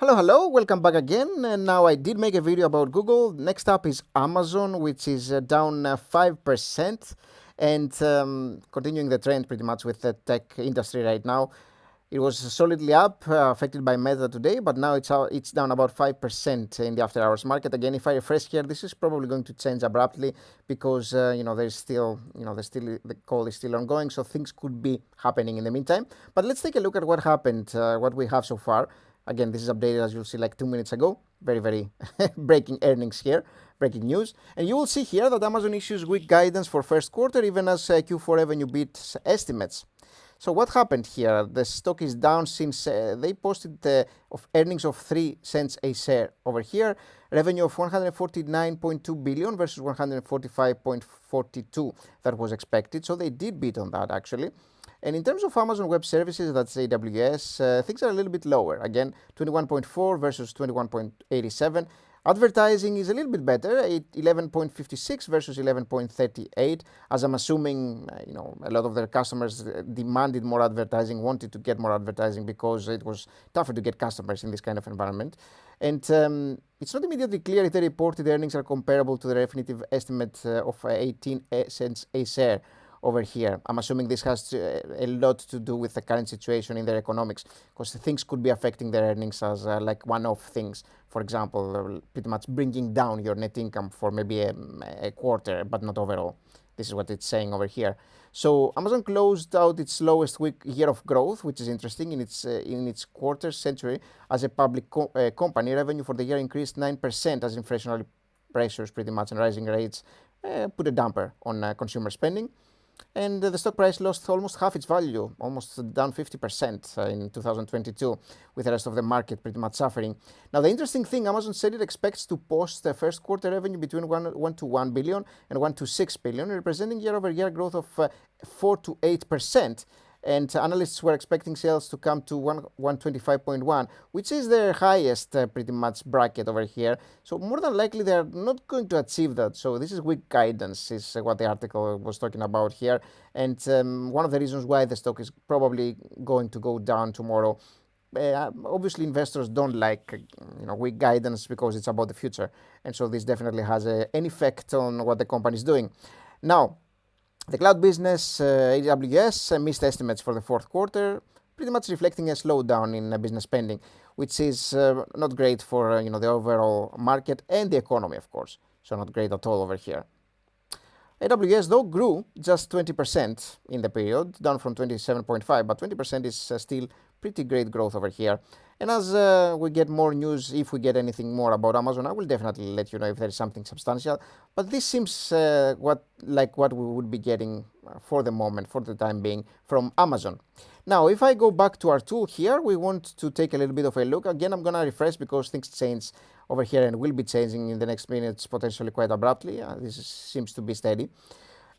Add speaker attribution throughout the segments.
Speaker 1: Hello, welcome back again. Now I did make a video about Google. Next up is Amazon, which is down 5%, and continuing the trend pretty much with the tech industry right now. It was solidly up, affected by Meta today, but now it's down about 5% in the after hours market. Again, if I refresh here, this is probably going to change abruptly because there's still the call is still ongoing, so things could be happening in the meantime. But let's take a look at what happened, what we have so far. Again, this is updated as you'll see like 2 minutes ago. Very breaking earnings here, breaking news. And you will see here that Amazon issues weak guidance for first quarter, even as Q4 revenue beats estimates. So what happened here? The stock is down since they posted of earnings of 3 cents a share over here. Revenue of 149.2 billion versus 145.42 that was expected. So they did beat on that actually. And in terms of Amazon Web Services, that's AWS, things are a little bit lower. Again, 21.4 versus 21.87. Advertising is a little bit better, 11.56 versus 11.38, as I'm assuming, a lot of their customers demanded more advertising, wanted to get more advertising because it was tougher to get customers in this kind of environment. And it's not immediately clear if the reported earnings are comparable to the definitive estimate of 18 cents a share over here. I'm assuming this has a lot to do with the current situation in their economics, because things could be affecting their earnings as like one-off things. For example, pretty much bringing down your net income for maybe a quarter, but not overall. This is what it's saying over here. So Amazon closed out its lowest year of growth, which is interesting in its quarter century as a public company. Revenue for the year increased 9% as inflationary pressures pretty much and rising rates put a damper on consumer spending. And the stock price lost almost half its value, almost down 50% in 2022, with the rest of the market pretty much suffering. Now, the interesting thing, Amazon said it expects to post the first quarter revenue between 1 to 1 billion and 1 to 6 billion, representing year-over-year growth of 4 to 8%. And analysts were expecting sales to come to 125.1, which is their highest pretty much bracket over here. So more than likely they are not going to achieve that. So this is weak guidance, is what the article was talking about here. And one of the reasons why the stock is probably going to go down tomorrow. Obviously, investors don't like weak guidance because it's about the future. And so this definitely has an effect on what the company is doing. Now, the cloud business, AWS, missed estimates for the fourth quarter, pretty much reflecting a slowdown in business spending, which is not great for the overall market and the economy, of course. So not great at all over here. AWS, though, grew just 20% in the period, down from 27.5, but 20% is still pretty great growth over here. And as we get more news, if we get anything more about Amazon, I will definitely let you know if there is something substantial. But this seems what we would be getting for the moment, for the time being, from Amazon. Now, if I go back to our tool here, we want to take a little bit of a look. Again, I'm going to refresh because things change over here and will be changing in the next minutes, potentially quite abruptly. This seems to be steady.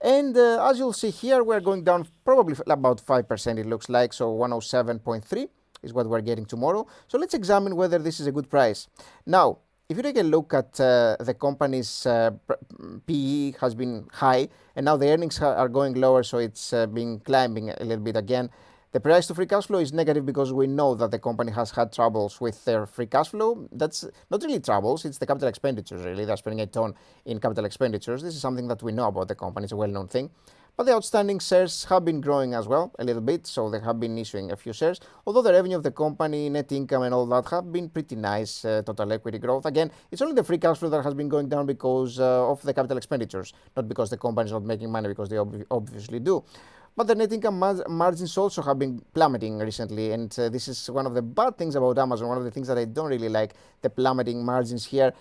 Speaker 1: And as you'll see here, we're going down probably about 5%, it looks like, so 107.3 is what we're getting tomorrow. So let's examine whether this is a good price. Now, if you take a look at the company's PE has been high, and now the earnings are going lower, so it's been climbing a little bit again. The price to free cash flow is negative because we know that the company has had troubles with their free cash flow. That's not really troubles, it's the capital expenditures, really. They're spending a ton in capital expenditures. This is something that we know about the company, it's a well-known thing. But the outstanding shares have been growing as well, a little bit, so they have been issuing a few shares. Although the revenue of the company, net income and all that have been pretty nice, total equity growth. Again, it's only the free cash flow that has been going down because of the capital expenditures, not because the company is not making money, because they obviously do. But the net income margins also have been plummeting recently, and this is one of the bad things about Amazon, one of the things that I don't really like, the plummeting margins here.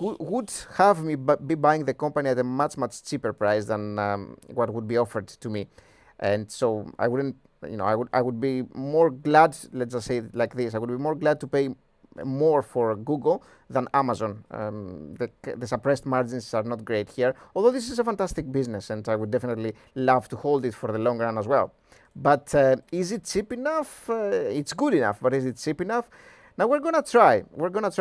Speaker 1: Would have me be buying the company at a much cheaper price than what would be offered to me, and so I wouldn't, I would be more glad, let's just say it like this, I would be more glad to pay more for Google than Amazon. The suppressed margins are not great here, although this is a fantastic business and I would definitely love to hold it for the long run as well. But is it cheap enough? It's good enough, but is it cheap enough? Now we're gonna try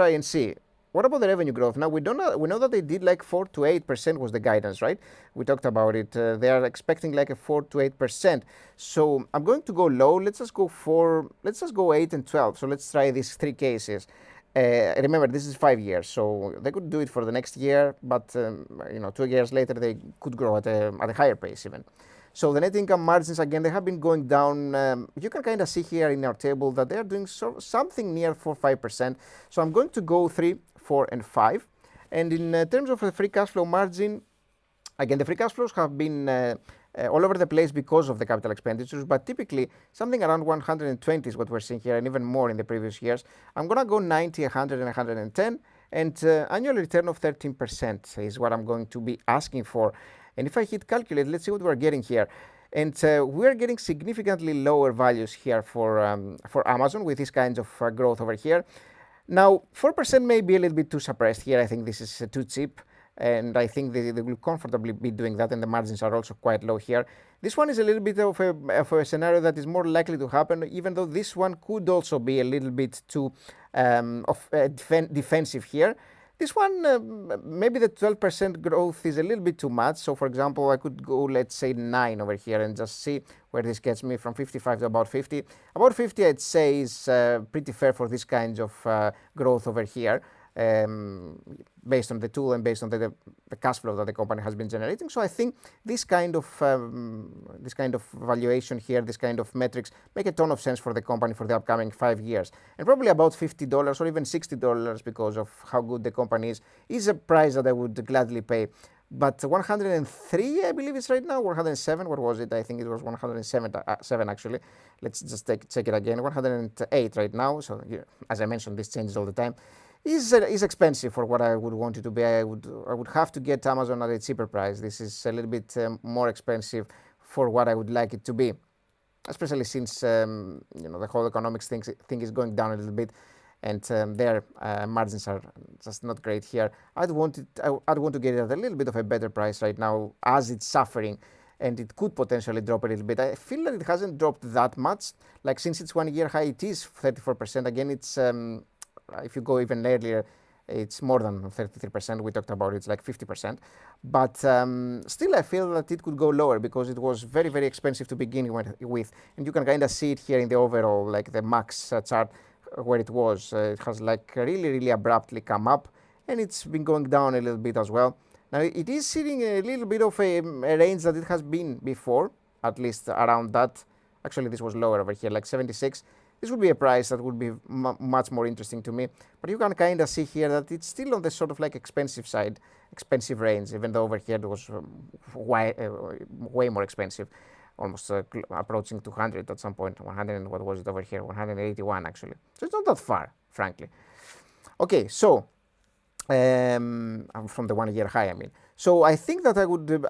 Speaker 1: and see. What about the revenue growth? Now we know that they did like 4 to 8% was the guidance, right? We talked about it. They are expecting like a 4 to 8%. So I'm going to go low. Let's just go 8 and 12. So let's try these three cases. Remember, this is 5 years, so they could do it for the next year, but 2 years later they could grow at a higher pace even. So the net income margins, again, they have been going down. You can kind of see here in our table that they are doing something near 4-5%. So I'm going to go 3, 4, and 5. And in terms of the free cash flow margin, again, the free cash flows have been all over the place because of the capital expenditures, but typically something around 120 is what we're seeing here, and even more in the previous years. I'm going to go 90, 100, and 110, and annual return of 13% is what I'm going to be asking for. And if I hit calculate, let's see what we're getting here. And we're getting significantly lower values here for Amazon with these kinds of growth over here. Now, 4% may be a little bit too suppressed here. I think this is too cheap. And I think they will comfortably be doing that, and the margins are also quite low here. This one is a little bit of a scenario that is more likely to happen, even though this one could also be a little bit too defensive here. This one, maybe the 12% growth is a little bit too much. So, for example, I could go, let's say, 9 over here and just see where this gets me from 55 to about 50. About 50, I'd say, is pretty fair for this kind of growth over here. Based on the tool and based on the cash flow that the company has been generating. So I think this kind of valuation here, this kind of metrics make a ton of sense for the company for the upcoming 5 years. And probably about $50 or even $60 because of how good the company is a price that I would gladly pay. But 103, I believe it's right now, 107, what was it? I think it was 107 actually. Let's just check it again, 108 right now. So as I mentioned, this changes all the time. Is expensive for what I would want it to be. I would have to get Amazon at a cheaper price. This is a little bit more expensive for what I would like it to be, especially since the whole economics thing is going down a little bit, and their margins are just not great here. I'd want to get it at a little bit of a better price right now, as it's suffering, and it could potentially drop a little bit. I feel that it hasn't dropped that much. Like since its 1 year high, it is 34%. Again, it's if you go even earlier, it's more than 33%. We talked about it's like 50%. But still, I feel that it could go lower because it was very, very expensive to begin with. And you can kind of see it here in the overall, like the max chart where it was. It has like really, really abruptly come up, and it's been going down a little bit as well. Now, it is sitting in a little bit of a range that it has been before, at least around that. Actually, this was lower over here, like 76. This would be a price that would be much more interesting to me. But you can kind of see here that it's still on the sort of like expensive side, expensive range, even though over here it was way more expensive, almost approaching 200 at some point. 100, what was it over here? 181 actually. So it's not that far, frankly. Okay, so from the 1 year high, I mean. So I think that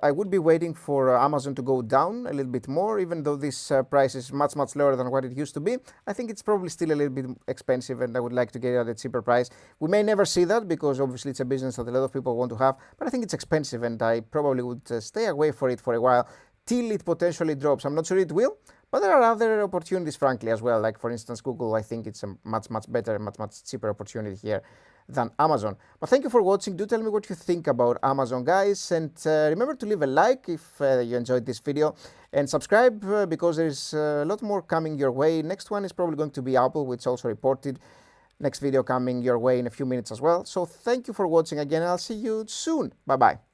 Speaker 1: I would be waiting for Amazon to go down a little bit more, even though this price is much, much lower than what it used to be. I think it's probably still a little bit expensive, and I would like to get it at a cheaper price. We may never see that because obviously it's a business that a lot of people want to have, but I think it's expensive, and I probably would stay away for it for a while till it potentially drops. I'm not sure it will, but there are other opportunities, frankly, as well. Like, for instance, Google, I think it's a much, much better, much cheaper opportunity here than Amazon. But thank you for watching. Do tell me what you think about Amazon, guys, and remember to leave a like if you enjoyed this video, and subscribe because there's a lot more coming your way. Next one is probably going to be Apple, which also reported. Next video coming your way in a few minutes as well. So thank you for watching again, and I'll see you soon. Bye bye.